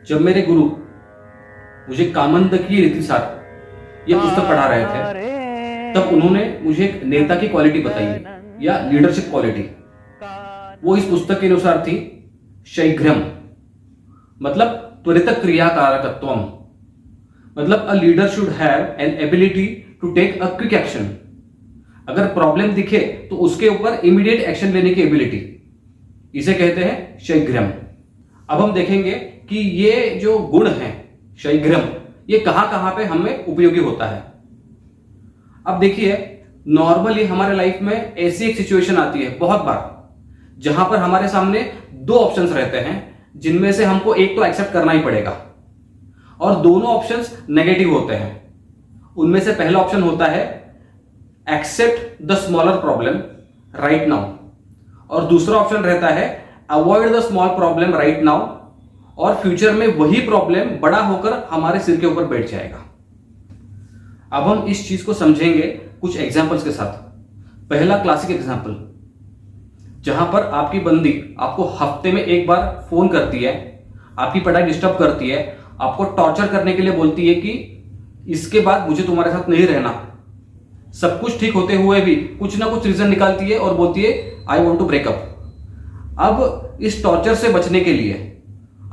जब मेरे गुरु मुझे कामंदकी रीतिसार ये पुस्तक पढ़ा रहे थे, तब उन्होंने मुझे एक नेता की क्वालिटी बताई या लीडरशिप क्वालिटी। वो इस पुस्तक के अनुसार थी शीघ्रम, मतलब त्वरित क्रियाकारकत्वम। मतलब a leader should have an ability to take a quick action. अगर प्रॉब्लम दिखे तो उसके ऊपर इमीडिएट एक्शन लेने की एबिलिटी, इसे कहते हैं शीघ्रम। अब हम देखेंगे कि ये जो गुण है शीघ्रम, ये कहां कहां पे हमें उपयोगी होता है। अब देखिए, नॉर्मली हमारे लाइफ में ऐसी एक सिचुएशन आती है बहुत बार, जहां पर हमारे सामने दो ऑप्शंस रहते हैं, जिनमें से हमको एक तो एक्सेप्ट करना ही पड़ेगा, और दोनों ऑप्शंस नेगेटिव होते हैं। उनमें से पहला ऑप्शन होता है accept the smaller problem right now, और दूसरा ऑप्शन रहता है avoid the small problem right now, और फ्यूचर में वही प्रॉब्लम बड़ा होकर हमारे सिर के ऊपर बैठ जाएगा। अब हम इस चीज को समझेंगे कुछ एग्जांपल्स के साथ। पहला क्लासिक एग्जांपल, जहां पर आपकी बंदी आपको हफ्ते में एक बार फोन करती है, आपकी पढ़ाई डिस्टर्ब करती है, आपको टॉर्चर करने के लिए बोलती है कि इसके बाद मुझे तुम्हारे साथ नहीं रहना। सब कुछ ठीक होते हुए भी कुछ ना कुछ रीजन निकालती है और बोलती है आई वॉन्ट टू ब्रेकअप। अब इस टॉर्चर से बचने के लिए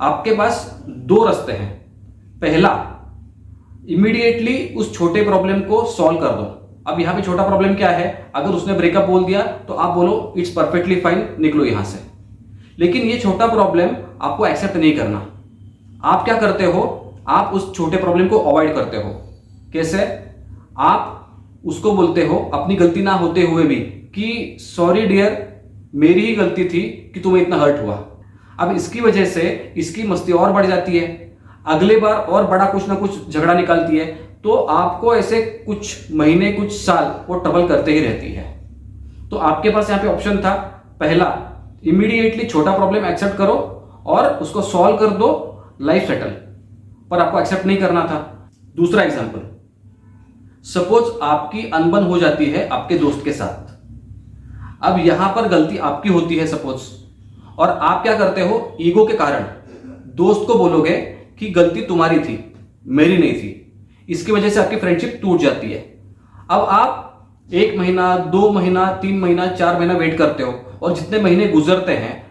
आपके पास दो रास्ते हैं। पहला, इमीडिएटली उस छोटे प्रॉब्लम को सॉल्व कर दो। अब यहां पे छोटा प्रॉब्लम क्या है, अगर उसने ब्रेकअप बोल दिया तो आप बोलो इट्स परफेक्टली फाइन, निकलो यहां से। लेकिन ये छोटा प्रॉब्लम आपको एक्सेप्ट नहीं करना। आप क्या करते हो, आप उस छोटे प्रॉब्लम को अवॉइड करते हो। कैसे? आप उसको बोलते हो अपनी गलती ना होते हुए भी कि सॉरी डियर, मेरी ही गलती थी कि तुम्हें इतना हर्ट हुआ। अब इसकी वजह से इसकी मस्ती और बढ़ जाती है, अगले बार और बड़ा कुछ ना कुछ झगड़ा निकालती है, तो आपको ऐसे कुछ महीने कुछ साल वो ट्रबल करते ही रहती है। तो आपके पास यहां पे ऑप्शन था, पहला इमीडिएटली छोटा प्रॉब्लम एक्सेप्ट करो और उसको सॉल्व कर दो, लाइफ सेटल, पर आपको एक्सेप्ट नहीं करना था। दूसरा एग्जांपल, सपोज आपकी अनबन हो जाती है आपके दोस्त के साथ। अब यहां पर गलती आपकी होती है सपोज, और आप क्या करते हो, ईगो के कारण दोस्त को बोलोगे कि गलती तुम्हारी थी, मेरी नहीं थी। इसकी वजह से आपकी फ्रेंडशिप टूट जाती है। अब आप 1 महीना, 2 महीना, 3 महीना, 4 महीना वेट करते हो, और जितने महीने गुजरते हैं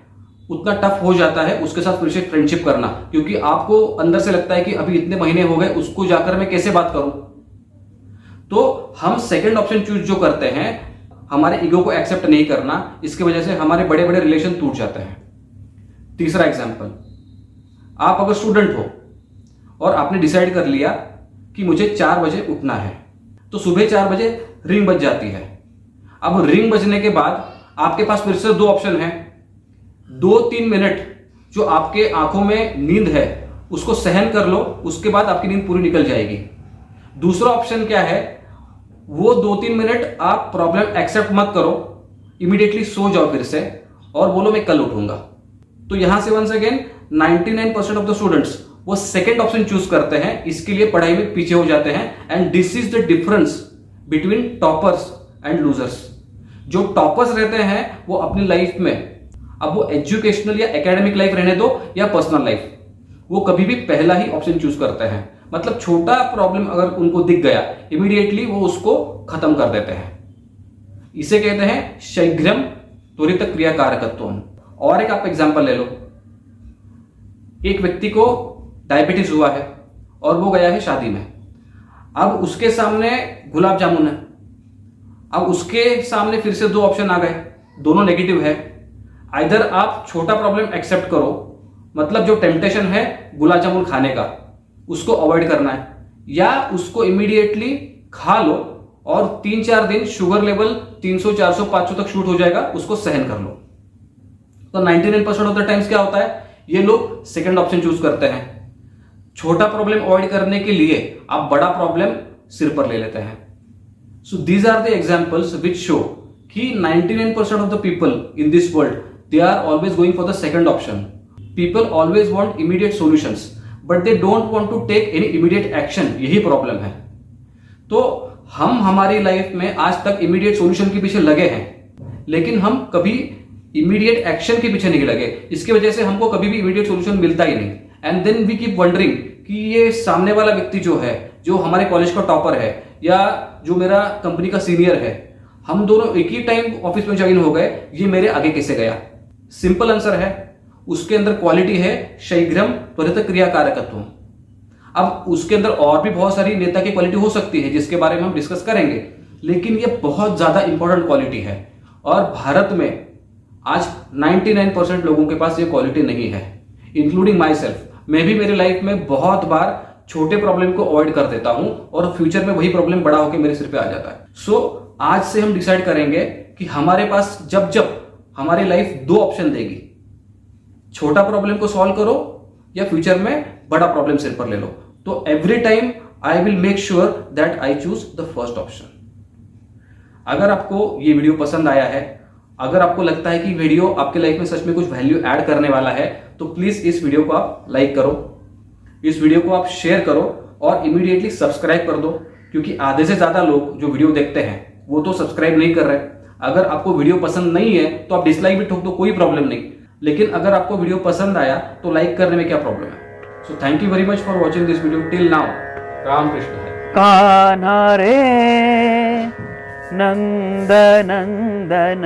उतना टफ हो जाता है उसके साथ फिर से फ्रेंडशिप करना, क्योंकि आपको अंदर से लगता है कि अभी इतने महीने हो गए, उसको जाकर मैं कैसे बात करूं। तो हम सेकंड ऑप्शन चूज जो करते हैं, हमारे ईगो को एक्सेप्ट नहीं करना, इसकी वजह से हमारे बड़े बड़े रिलेशन टूट जाते हैं। तीसरा एग्जांपल, आप अगर स्टूडेंट हो और आपने डिसाइड कर लिया कि मुझे 4 बजे उठना है, तो सुबह 4 बजे रिंग बज जाती है। अब रिंग बजने के बाद आपके पास फिर से दो ऑप्शन है। 2-3 मिनट जो आपके आंखों में नींद है उसको सहन कर लो, उसके बाद आपकी नींद पूरी निकल जाएगी। दूसरा ऑप्शन क्या है, वो 2-3 मिनट आप प्रॉब्लम एक्सेप्ट मत करो, इमीडिएटली सो जाओ फिर से और बोलो मैं कल उठूंगा। तो यहां से once again 99% of the students वो सेकंड ऑप्शन चूज करते हैं, इसके लिए पढ़ाई में पीछे हो जाते हैं। And this is the difference between toppers and losers. जो टॉपर्स रहते हैं वो अपनी लाइफ में, अब वो एजुकेशनल या एकेडमिक लाइफ रहने दो या पर्सनल लाइफ, वो कभी भी पहला ही ऑप्शन चूज करते हैं। मतलब छोटा प्रॉब्लम अगर उनको दिख गया, इमीडिएटली वो उसको खत्म कर देते हैं। इसे कहते हैं शीघ्रम त्वरित क्रियाकारकत्वम। और एक आप एग्जांपल ले लो, एक व्यक्ति को डायबिटीज हुआ है और वो गया है शादी में। अब उसके सामने गुलाब जामुन है। अब उसके सामने फिर से दो ऑप्शन आ गए, दोनों नेगेटिव है। आइदर आप छोटा प्रॉब्लम एक्सेप्ट करो, मतलब जो टेम्पटेशन है गुलाब जामुन खाने का उसको अवॉइड करना है, या उसको इमीडिएटली खा लो और 3-4 दिन शुगर लेवल 300, 400, 500 तक शूट हो जाएगा, उसको सहन कर लो। तो 99% ऑफ द टाइम्स क्या होता है, ये लोग सेकंड ऑप्शन चूज करते हैं। छोटा प्रॉब्लम अवॉइड करने के लिए आप बड़ा प्रॉब्लम सिर पर ले लेते हैं। So these are the examples which show कि 99% of the people in this world they are always going for the second option. People always want immediate solutions but they don't want to take any immediate action, यही problem है। तो हम हमारी life में आज तक immediate solution के पीछे लगे हैं, लेकिन हम कभी इमीडिएट एक्शन के पीछे नहीं लगे। इसकी वजह से हमको कभी भी इमीडिएट सॉल्यूशन मिलता ही नहीं। And then we keep wondering कि ये सामने वाला व्यक्ति जो है, जो हमारे कॉलेज का टॉपर है या जो मेरा कंपनी का सीनियर है, हम दोनों एक ही टाइम ऑफिस में ज्वाइन हो गए, ये मेरे आगे कैसे गया? सिंपल आंसर है, उसके अंदर क्वालिटी है शीघ्रम त्वरित क्रियाकारकत्व। अब उसके अंदर और भी बहुत सारी नेता की क्वालिटी हो सकती है जिसके बारे में हम डिस्कस करेंगे, लेकिन ये बहुत ज्यादा इंपॉर्टेंट क्वालिटी है और भारत में आज 99% लोगों के पास ये क्वालिटी नहीं है, इंक्लूडिंग माई सेल्फ। मैं भी मेरी लाइफ में बहुत बार छोटे प्रॉब्लम को अवॉइड कर देता हूं और फ्यूचर में वही प्रॉब्लम बड़ा होकर मेरे सिर पे आ जाता है। सो आज से हम डिसाइड करेंगे कि हमारे पास जब जब हमारी लाइफ दो ऑप्शन देगी, छोटा प्रॉब्लम को सॉल्व करो या फ्यूचर में बड़ा प्रॉब्लम सिर पर ले लो, तो every time I will make sure that I choose the first option. अगर आपको ये वीडियो पसंद आया है, अगर आपको लगता है कि वीडियो आपके लाइफ में सच में कुछ वैल्यू ऐड करने वाला है, तो प्लीज इस वीडियो को आप लाइक करो, इस वीडियो को आप शेयर करो और इमीडिएटली सब्सक्राइब कर दो, क्योंकि आधे से ज्यादा लोग जो वीडियो देखते हैं वो तो सब्सक्राइब नहीं कर रहे। अगर आपको वीडियो पसंद नहीं है तो आप डिसलाइक भी ठोक दो, कोई प्रॉब्लम नहीं, लेकिन अगर आपको वीडियो पसंद आया तो लाइक करने में क्या प्रॉब्लम है? So thank you very much for watching this video till now. Ram Krishna. Kanha रे नंद नंदन।